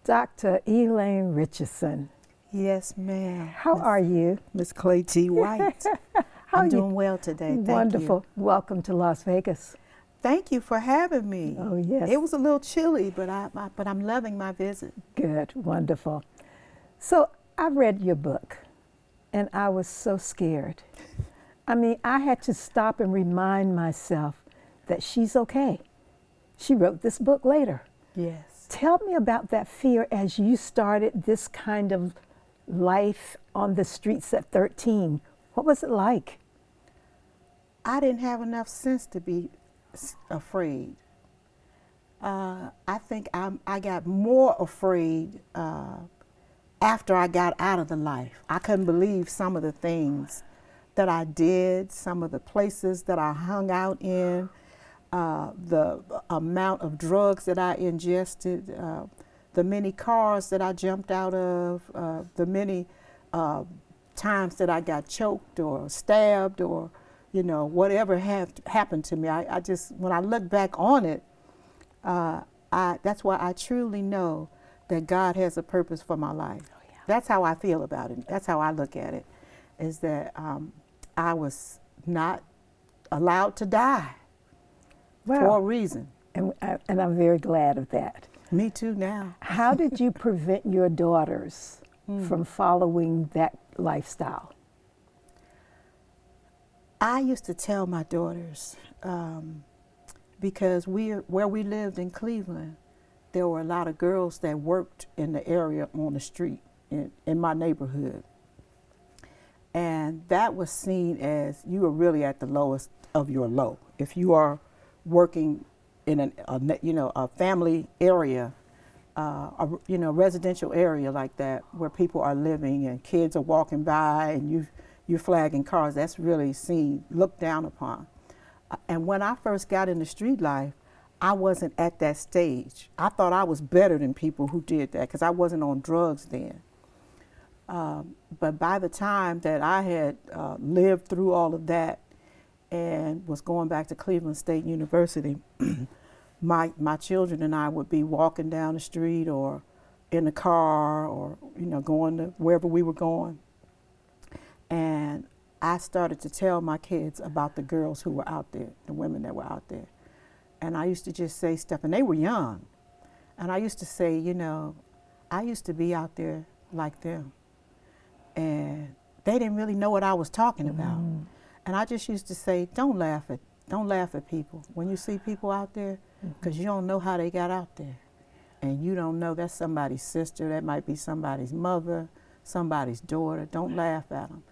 Dr. Elaine Richardson. Yes, ma'am. How are you? Miss Claytee White. I'm doing well today. Thank Wonderful. you. Welcome to Las Vegas. Thank you for having me. Oh, yes. It was a little chilly, but I'm loving my visit. Good. Wonderful. So I read your book, and I was so scared. I mean, I had to stop and remind myself that she's okay. She wrote this book later. Yes. Tell me about that fear as you started this kind of life on the streets at 13. What was it like? I didn't have enough sense to be afraid. I think I got more afraid after I got out of the life. I couldn't believe some of the things that I did, some of the places that I hung out in, the amount of drugs that I ingested, the many cars that I jumped out of, the many times that I got choked or stabbed or, you know, whatever happened to me. I just, when I look back on it, that's why I truly know that God has a purpose for my life. Oh, yeah. That's how I feel about it. That's how I look at it, is that I was not allowed to die for a reason. And I'm very glad of that. Me too now. How did you prevent your daughters from following that lifestyle? I used to tell my daughters, because where we lived in Cleveland, there were a lot of girls that worked in the area on the street in my neighborhood. And that was seen as you were really at the lowest of your low. If you are working in a family area, residential area like that, where people are living and kids are walking by and you're flagging cars, that's really seen, looked down upon. And when I first got into street life, I wasn't at that stage. I thought I was better than people who did that because I wasn't on drugs then. But by the time that I had lived through all of that and was going back to Cleveland State University, my children and I would be walking down the street or in the car or, going to wherever we were going. And I started to tell my kids about the girls who were out there, the women that were out there. And I used to just say stuff, and they were young. And I used to say, I used to be out there like them. And they didn't really know what I was talking about. And I just used to say, don't laugh at people. When you see people out there, because you don't know how they got out there. And you don't know that's somebody's sister, that might be somebody's mother, somebody's daughter. Don't laugh at them.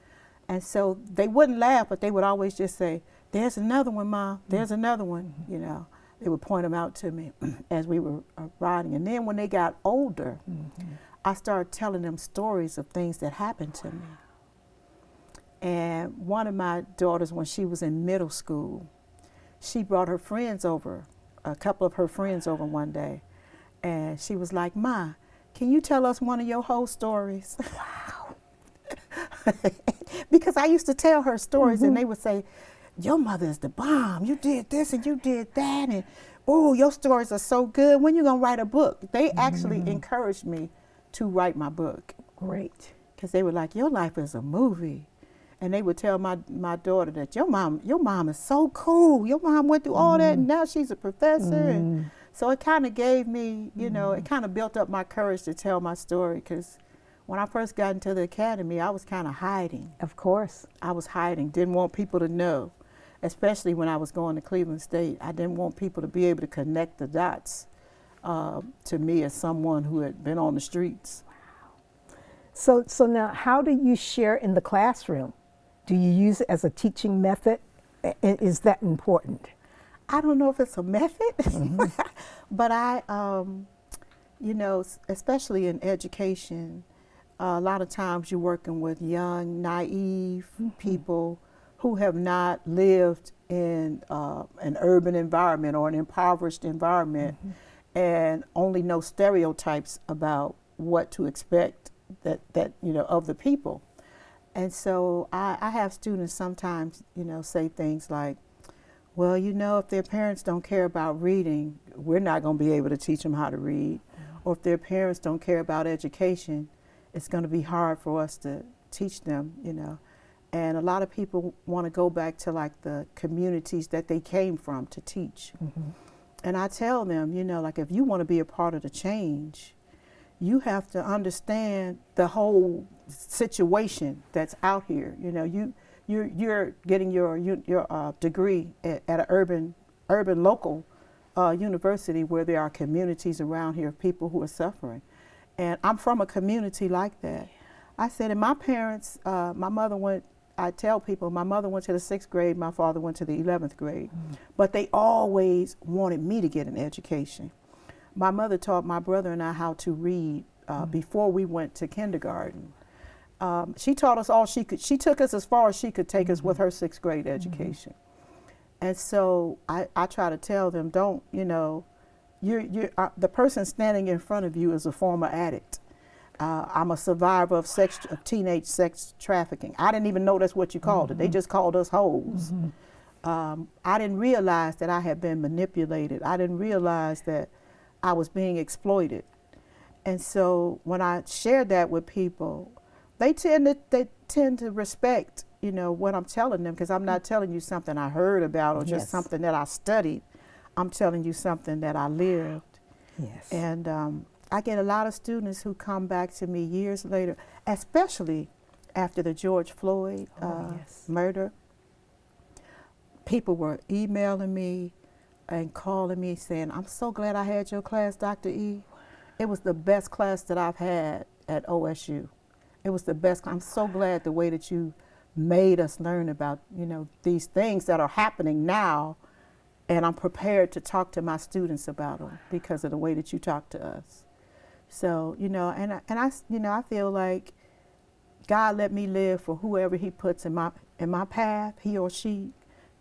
And so they wouldn't laugh, but they would always just say, there's another one, Mom, there's another one, They would point them out to me as we were riding. And then when they got older, I started telling them stories of things that happened to me. And one of my daughters, when she was in middle school, she brought her friends over, a couple of her friends over one day. And she was like, Ma, can you tell us one of your whole stories? Wow. Because I used to tell her stories and they would say, your mother is the bomb. You did this and you did that. And, oh, your stories are so good. When you going to write a book? They actually encouraged me to write my book. Great. Because they were like, your life is a movie. And they would tell my daughter that your mom is so cool. Your mom went through all that and now she's a professor. And so it kind of gave me, it kind of built up my courage to tell my story. Because when I first got into the academy, I was kind of hiding. Of course. I was hiding, didn't want people to know. Especially when I was going to Cleveland State, I didn't want people to be able to connect the dots to me as someone who had been on the streets. Wow. So now, how do you share in the classroom? Do you use it as a teaching method? Is that important? I don't know if it's a method, but I, especially in education, a lot of times you're working with young, naive people who have not lived in an urban environment or an impoverished environment and only know stereotypes about what to expect of the people. And so I have students sometimes, say things like, well, if their parents don't care about reading, we're not going to be able to teach them how to read. or if their parents don't care about education, it's going to be hard for us to teach them, you know. And a lot of people want to go back to like the communities that they came from to teach. And I tell them, you know, like if you want to be a part of the change, you have to understand the whole situation that's out here. You know, you're getting your degree at an urban local university where there are communities around here of people who are suffering. And I'm from a community like that. I said, and my parents, my mother went, I tell people, my mother went to the 6th grade, my father went to the 11th grade, but they always wanted me to get an education. My mother taught my brother and I how to read before we went to kindergarten. She taught us all she could. She took us as far as she could take us with her 6th grade education. And so I try to tell them, don't, you know, the person standing in front of you is a former addict. I'm a survivor of teenage sex trafficking. I didn't even know that's what you called it. They just called us hoes. I didn't realize that I had been manipulated. I didn't realize that I was being exploited. And so when I shared that with people, they tend to respect, you know, what I'm telling them, because I'm not telling you something I heard about or just something that I studied. I'm telling you something that I lived. Yes. And I get a lot of students who come back to me years later, especially after the George Floyd murder. People were emailing me and calling me saying, I'm so glad I had your class, Dr. E. It was the best class that I've had at OSU. It was the best. I'm so glad the way that you made us learn about, you know, these things that are happening now, and I'm prepared to talk to my students about them because of the way that you talk to us. So, you know, and I, you know, I feel like God let me live for whoever He puts in my path, he or she,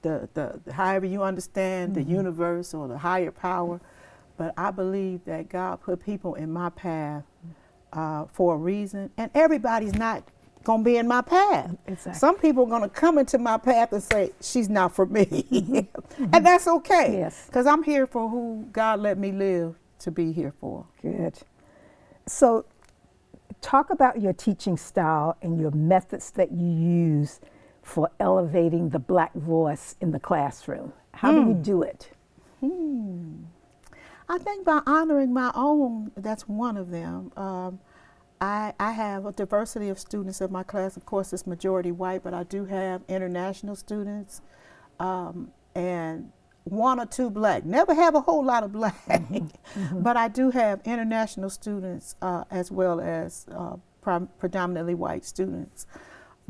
the however you understand the universe or the higher power. But I believe that God put people in my path for a reason, and everybody's not gonna be in my path. Exactly. Some people are gonna come into my path and say, she's not for me. And that's okay. Yes. Because I'm here for who God let me live to be here for. Good. So talk about your teaching style and your methods that you use for elevating the Black voice in the classroom. How do you do it? I think by honoring my own, that's one of them. I have a diversity of students in my class. Of course, it's majority white, but I do have international students and 1 or 2 Black. Never have a whole lot of Black, but I do have international students as well as predominantly white students.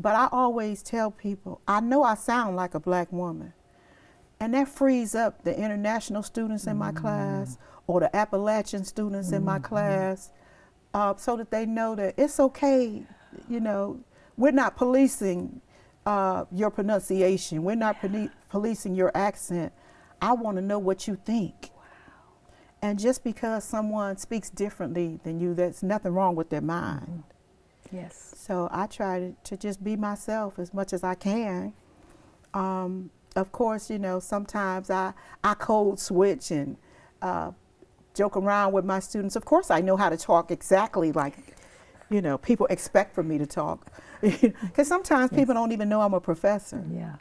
But I always tell people, I know I sound like a Black woman, and that frees up the international students in my class or the Appalachian students in my class so that they know that it's okay, you know, we're not policing your pronunciation. We're not policing your accent. I want to know what you think. Wow. And just because someone speaks differently than you, there's nothing wrong with their mind. Yes. So I try to just be myself as much as I can. Of course, you know, sometimes I code switch and joke around with my students. Of course, I know how to talk exactly like, you know, people expect for me to talk. Because sometimes people don't even know I'm a professor. Yeah.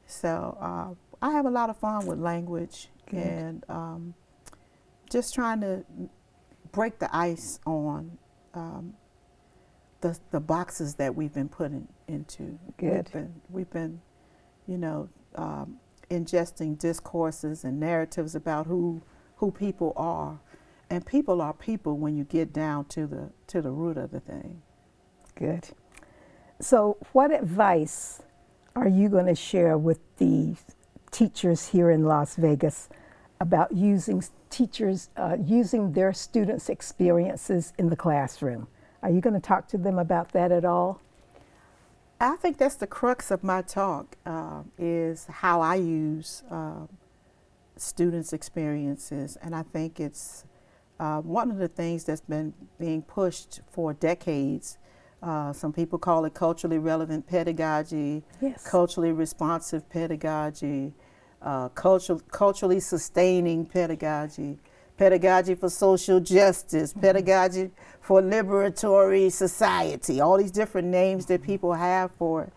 So I have a lot of fun with language. Good. And just trying to break the ice on the boxes that we've been put into. Good. We've been, you know, ingesting discourses and narratives about who people are, and people are people when you get down to the root of the thing. Good. So, what advice are you going to share with the teachers here in Las Vegas about using their students' experiences in the classroom? Are you going to talk to them about that at all? I think that's the crux of my talk, is how I use students' experiences. And I think it's one of the things that's been being pushed for decades. Some people call it culturally relevant pedagogy, yes. Culturally responsive pedagogy, culturally sustaining pedagogy. pedagogy for social justice, pedagogy for liberatory society, all these different names that people have for it,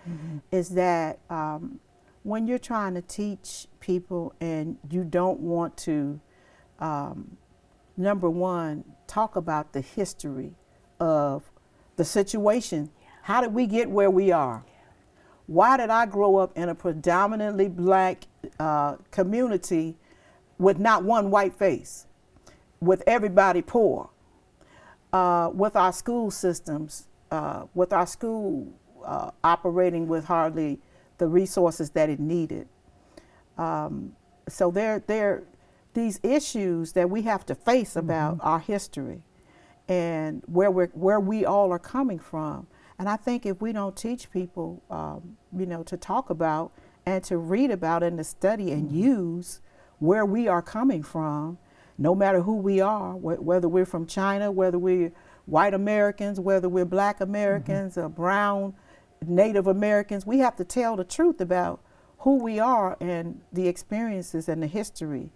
is that when you're trying to teach people and you don't want to, number one, talk about the history of the situation. How did we get where we are? Why did I grow up in a predominantly black community with not one white face, with everybody poor, with our school systems, with our school operating with hardly the resources that it needed? So there are these issues that we have to face about our history and where we all are coming from. And I think if we don't teach people, to talk about and to read about and to study and use where we are coming from, no matter who we are, whether we're from China, whether we're white Americans, whether we're black Americans or brown Native Americans, we have to tell the truth about who we are and the experiences and the history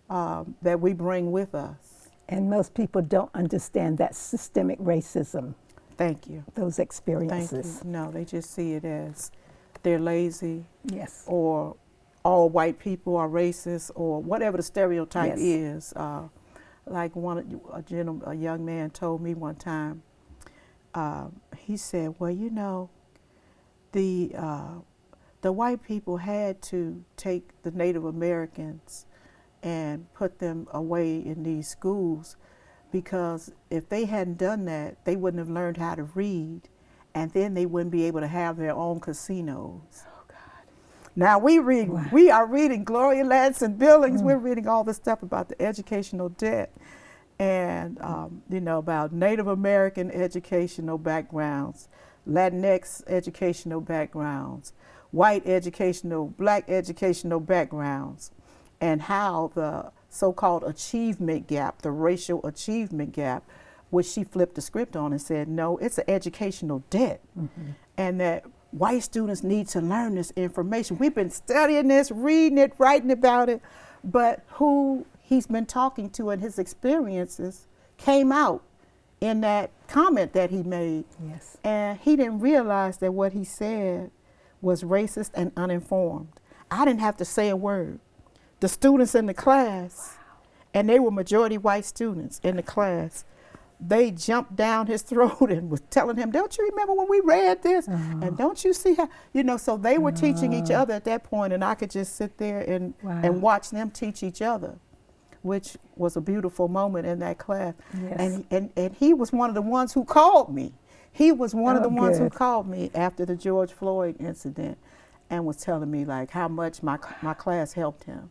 that we bring with us. And most people don't understand that systemic racism. Thank you. Those experiences. Thank you. No, they just see it as they're lazy. Yes. Or all white people are racist, or whatever the stereotype is. Like a young man told me one time, he said, well, the white people had to take the Native Americans and put them away in these schools, because if they hadn't done that, they wouldn't have learned how to read, and then they wouldn't be able to have their own casinos. Oh, God. Now we are reading Gloria Ladson Billings, we're reading all this stuff about the educational debt and, about Native American educational backgrounds, Latinx educational backgrounds, white educational, black educational backgrounds, and how the so-called achievement gap, the racial achievement gap, which she flipped the script on and said, no, it's an educational debt, and that white students need to learn this information. We've been studying this, reading it, writing about it, but who he's been talking to and his experiences came out in that comment that he made. Yes. And he didn't realize that what he said was racist and uninformed. I didn't have to say a word. The students in the class, and they were majority white students in the class, they jumped down his throat and was telling him, don't you remember when we read this? And don't you see how, so they were teaching each other at that point, and I could just sit there and watch them teach each other, which was a beautiful moment in that class. Yes. And he was one of the ones who called me. He was one of the ones who called me after the George Floyd incident and was telling me like how much my class helped him.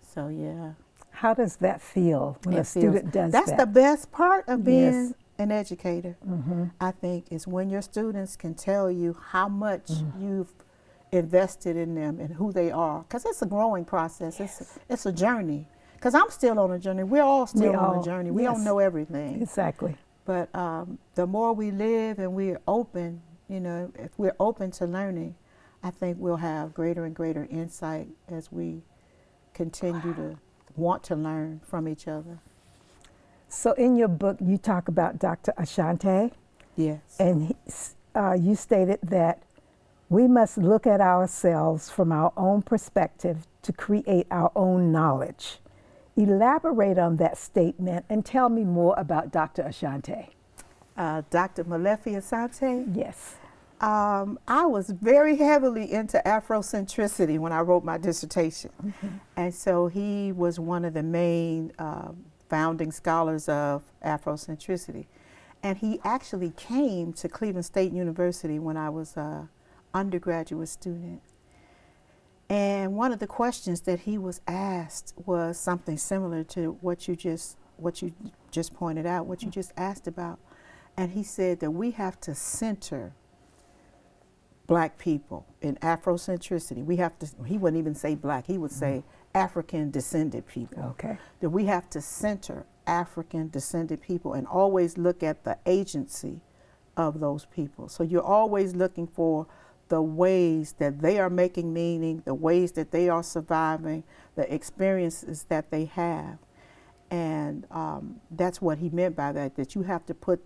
So, yeah. How does that feel when a student does that? That's the best part of being an educator, I think, is when your students can tell you how much you've invested in them and who they are. Because it's a growing process. Yes. It's a journey. Because I'm still on a journey. We're all still on a journey. We don't know everything. Exactly. But the more we live and we're open, if we're open to learning, I think we'll have greater and greater insight as we continue to want to learn from each other. So in your book, you talk about Dr. Asante. Yes. And you stated that we must look at ourselves from our own perspective to create our own knowledge. Elaborate on that statement and tell me more about Dr. Asante. Dr. Molefi Asante? Yes. I was very heavily into Afrocentricity when I wrote my dissertation. And so he was one of the main founding scholars of Afrocentricity. And he actually came to Cleveland State University when I was an undergraduate student. And one of the questions that he was asked was something similar to what you just pointed out, what you just asked about. And he said that we have to center Black people in Afrocentricity. We have to, he wouldn't even say Black, he would say African descended people. Okay. That we have to center African descended people and always look at the agency of those people. So you're always looking for the ways that they are making meaning, the ways that they are surviving, the experiences that they have. And that's what he meant by that, that you have to put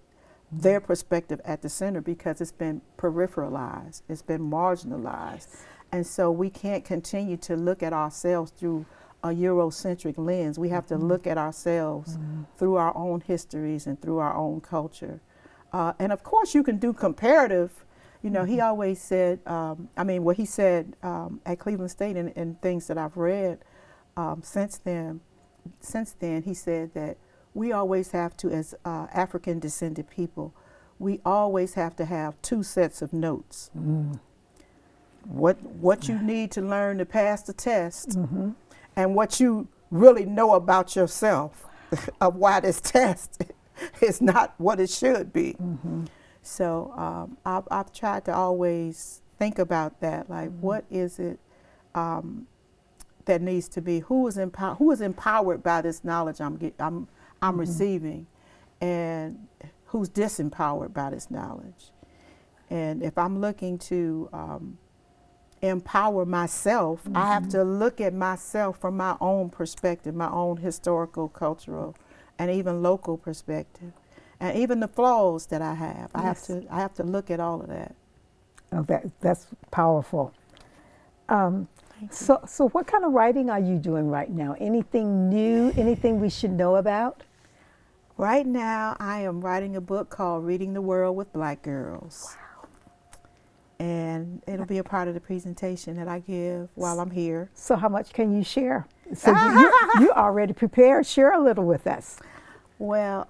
their perspective at the center because it's been peripheralized, it's been marginalized. Yes. And so we can't continue to look at ourselves through a Eurocentric lens. We have to look at ourselves through our own histories and through our own culture. And of course you can do comparative. You know, he always said, what he said at Cleveland State and things that I've read since then, he said that we always have to, as African descended people, we always have to have two sets of notes. What you need to learn to pass the test and what you really know about yourself of why this test is not what it should be. So I've tried to always think about that, like what is it that needs to be, who is empowered by this knowledge I'm receiving, and who's disempowered by this knowledge. And if I'm looking to empower myself, I have to look at myself from my own perspective, my own historical, cultural, and even local perspective, and even the flaws that I have. Yes. I have to look at all of that. Oh, that's powerful. So what kind of writing are you doing right now? Anything new? Anything we should know about? Right now, I am writing a book called Reading the World with Black Girls. Wow. And it'll be a part of the presentation that I give while I'm here. So how much can you share? So you're already prepared. Share a little with us. Well,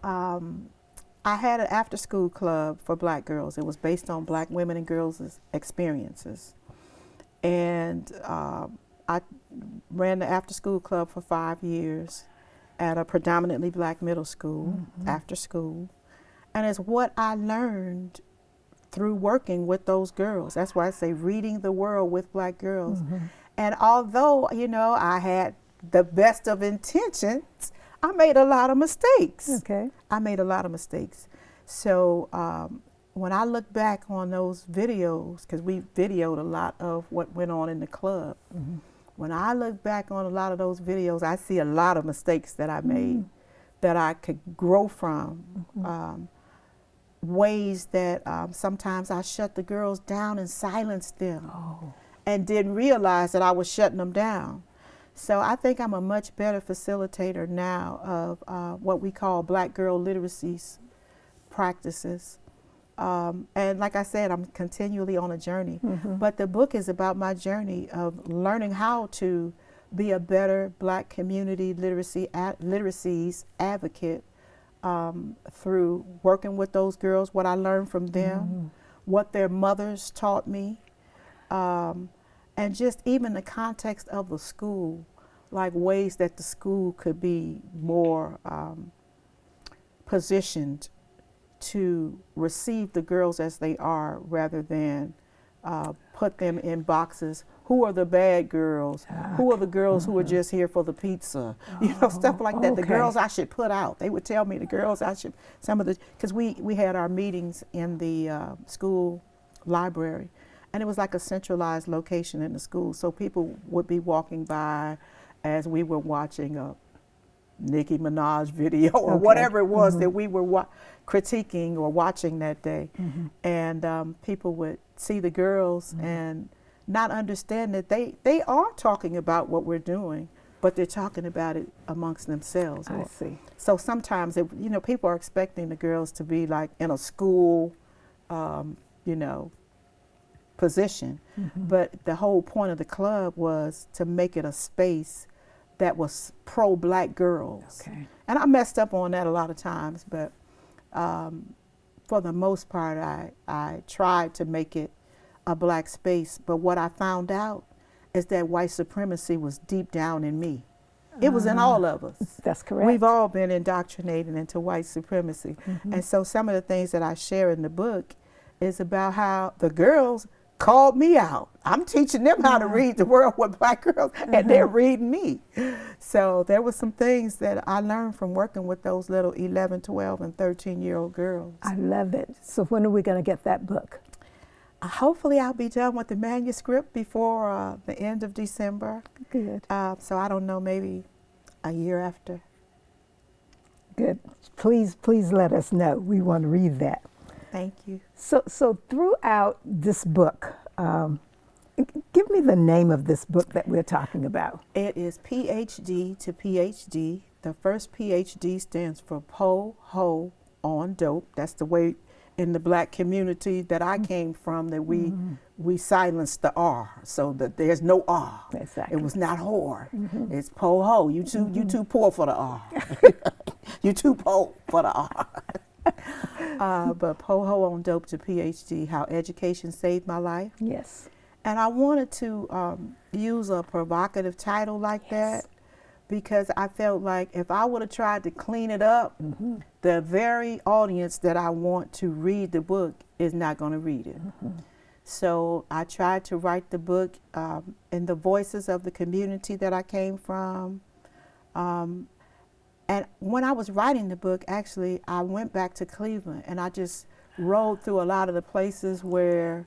I had an after-school club for Black girls. It was based on Black women and girls' experiences. And I ran the after-school club for 5 years at a predominantly Black middle school, after school. And it's what I learned through working with those girls. That's why I say reading the world with Black girls. And although, you know, I had the best of intentions, I made a lot of mistakes. Okay. I made a lot of mistakes. So when I look back on those videos, because we videoed a lot of what went on in the club, when I look back on a lot of those videos, I see a lot of mistakes that I made that I could grow from. Ways that sometimes I shut the girls down and silenced them and didn't realize that I was shutting them down. So I think I'm a much better facilitator now of what we call Black girl literacy practices. And like I said, I'm continually on a journey. But the book is about my journey of learning how to be a better Black community literacies advocate through working with those girls, what I learned from them, what their mothers taught me, and just even the context of the school, like ways that the school could be more positioned to receive the girls as they are rather than put them in boxes. Who are the bad girls? Who are the girls who are just here for the pizza? You know, stuff like that. The girls I should put out. They would tell me the girls I should, because we had our meetings in the school library, and it was like a centralized location in the school. So people would be walking by as we were watching a Nicki Minaj video or whatever it was that we were critiquing or watching that day. And people would see the girls and not understand that they are talking about what we're doing, but they're talking about it amongst themselves. I see. So sometimes, you know, people are expecting the girls to be like in a school, you know, position. But the whole point of the club was to make it a space that was pro-Black girls. And I messed up on that a lot of times, but for the most part, I tried to make it a Black space. But what I found out is that white supremacy was deep down in me. It was in all of us. That's correct. We've all been indoctrinated into white supremacy. And so some of the things that I share in the book is about how the girls called me out. I'm teaching them how to read the world with Black girls, and they're reading me. So there were some things that I learned from working with those little 11, 12, and 13-year-old girls. I love it. So when are we going to get that book? Hopefully I'll be done with the manuscript before the end of December. Good. So I don't know, maybe a year after. Good. Please let us know. We want to read that. Thank you. So throughout this book, give me the name of this book that we're talking about. It is PhD to PhD. The first PhD stands for Po Ho on Dope. That's the way in the black community that I came from that we silenced the R so that there's no R. Exactly. It was not whore. It's Po Ho. You too poor for the R. You too poor for the R. But Po Ho on Dope to PhD, how education saved my life. Yes. And I wanted to use a provocative title like that because I felt like if I would have tried to clean it up, the very audience that I want to read the book is not going to read it. So I tried to write the book in the voices of the community that I came from. And when I was writing the book, actually, I went back to Cleveland and I just rode through a lot of the places where,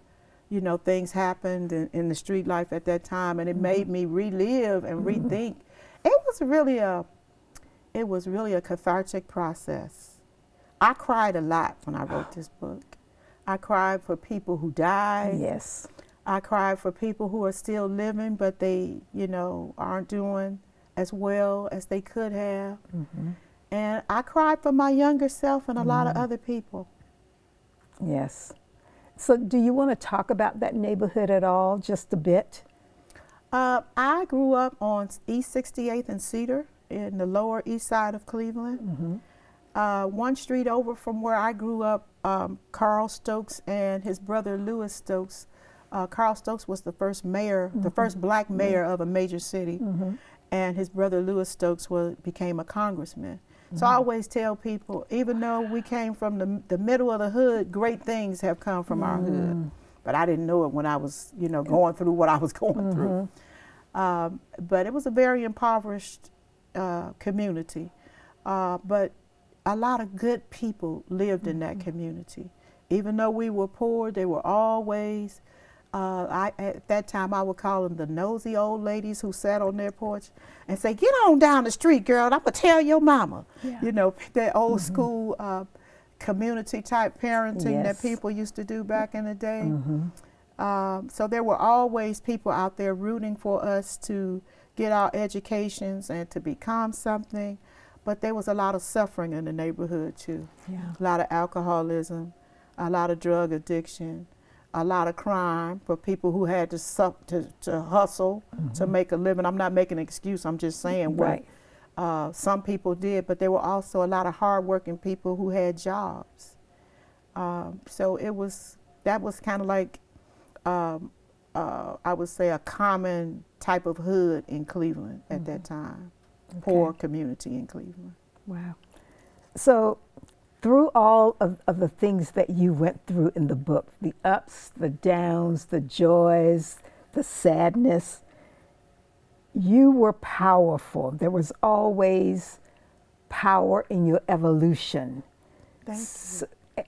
you know, things happened in the street life at that time, and it made me relive and rethink. It was really a cathartic process. I cried a lot when I wrote this book. I cried for people who died. Yes. I cried for people who are still living, but they, you know, aren't doing as well as they could have. And I cried for my younger self and a lot of other people. Yes. So do you want to talk about that neighborhood at all, just a bit? I grew up on East 68th and Cedar in the lower east side of Cleveland. One street over from where I grew up, Carl Stokes and his brother Lewis Stokes. Carl Stokes was the first mayor, the first black mayor of a major city, and his brother Lewis Stokes became a congressman. So I always tell people, even though we came from the middle of the hood, great things have come from our hood. But I didn't know it when I was, you know, going through what I was going through. But it was a very impoverished community. But a lot of good people lived in that community. Even though we were poor, they were always, at that time I would call them the nosy old ladies who sat on their porch and say, "Get on down the street, girl, I'm gonna tell your mama." You know, that old school community type parenting that people used to do back in the day. So there were always people out there rooting for us to get our educations and to become something. But there was a lot of suffering in the neighborhood too. A lot of alcoholism, a lot of drug addiction, a lot of crime for people who had to hustle to make a living. I'm not making an excuse, I'm just saying what some people did, but there were also a lot of hardworking people who had jobs. So that was kind of like, I would say, a common type of hood in Cleveland at that time. Poor community in Cleveland. Wow. So through all of the things that you went through in the book, the ups, the downs, the joys, the sadness, you were powerful. There was always power in your evolution. Thank you.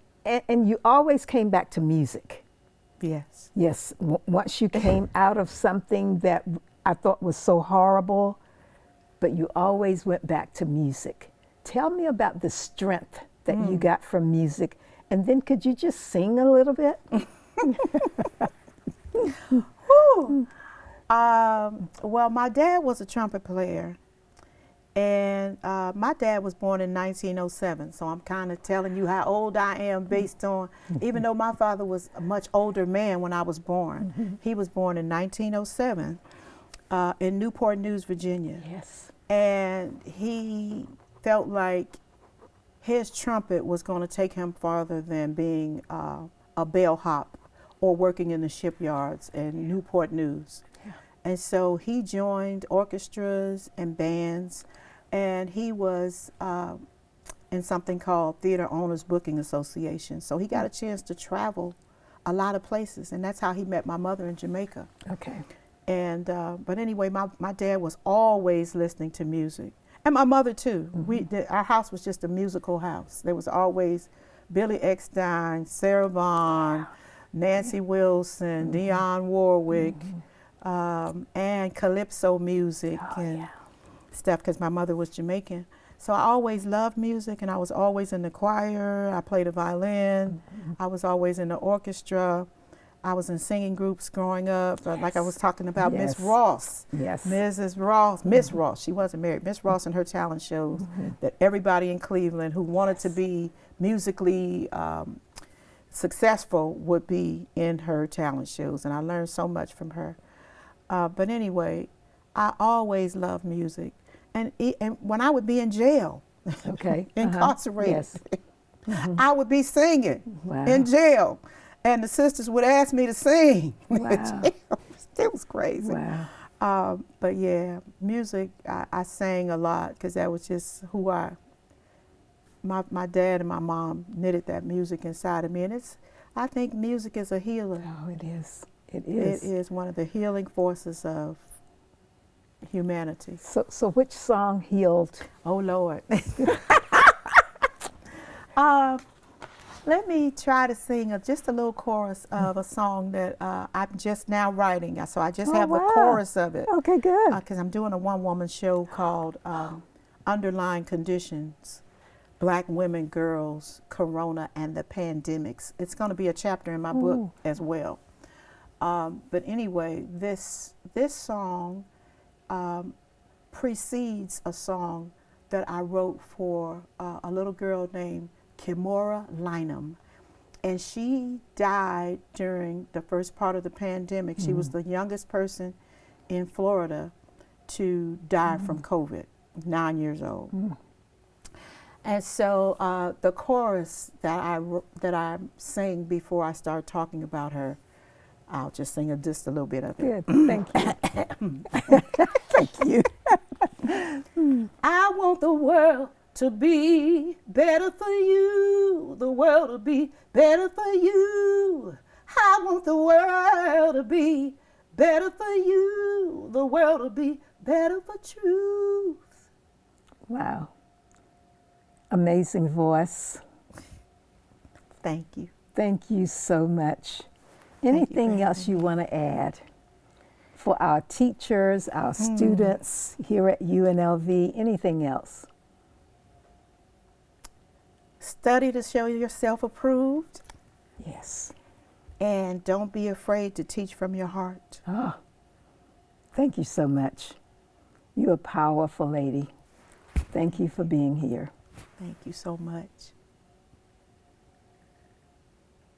And you always came back to music. Yes. Yes. Once you came out of something that I thought was so horrible, but you always went back to music. Tell me about the strength that you got from music. And then could you just sing a little bit? Well, my dad was a trumpet player. And my dad was born in 1907, so I'm kind of telling you how old I am based on, even though my father was a much older man when I was born. He was born in 1907 in Newport News, Virginia. Yes. And he felt like his trumpet was going to take him farther than being a bellhop or working in the shipyards in Newport News. And so he joined orchestras and bands, and he was in something called Theater Owners Booking Association. So he got a chance to travel a lot of places, and that's how he met my mother in Jamaica. Okay. And but anyway, my dad was always listening to music, and my mother too. Our house was just a musical house. There was always Billy Eckstine, Sarah Vaughan, Nancy Wilson, Dionne Warwick, and calypso music and stuff, because my mother was Jamaican. So I always loved music, and I was always in the choir. I played the violin. I was always in the orchestra. I was in singing groups growing up, like I was talking about Miss Ross. Yes. Mrs. Ross, Miss Ross, she wasn't married. Miss Ross and her talent shows that everybody in Cleveland who wanted to be musically successful would be in her talent shows, and I learned so much from her. But anyway, I always loved music. And when I would be in jail, incarcerated, I would be singing in jail. And the sisters would ask me to sing. Wow. It was crazy. Wow. But yeah, music, I sang a lot because that was just who my dad and my mom knitted that music inside of me. And I think music is a healer. Oh, it is. It is. It is one of the healing forces of humanity. So which song healed? Oh, Lord. Let me try to sing just a little chorus of a song that I'm just now writing. So I just have the chorus of it. Okay, good. Because I'm doing a one-woman show called Underlying Conditions, Black Women, Girls, Corona, and the Pandemics. It's going to be a chapter in my book as well. But anyway, this song precedes a song that I wrote for a little girl named Kimora Lynham, and she died during the first part of the pandemic. She was the youngest person in Florida to die from COVID, 9 years old. And so the chorus that I sang before I start talking about her, I'll just sing just a little bit of it. Good, thank you. Thank you. I want the world to be better for you, the world to be better for you. I want the world to be better for you, the world to be better for truth. Wow. Amazing voice. Thank you. Thank you so much. Anything else you want to add for our teachers, our students here at UNLV, anything else? Study to show yourself approved. Yes. And don't be afraid to teach from your heart. Oh, thank you so much. You're a powerful lady. Thank you for being here. Thank you so much.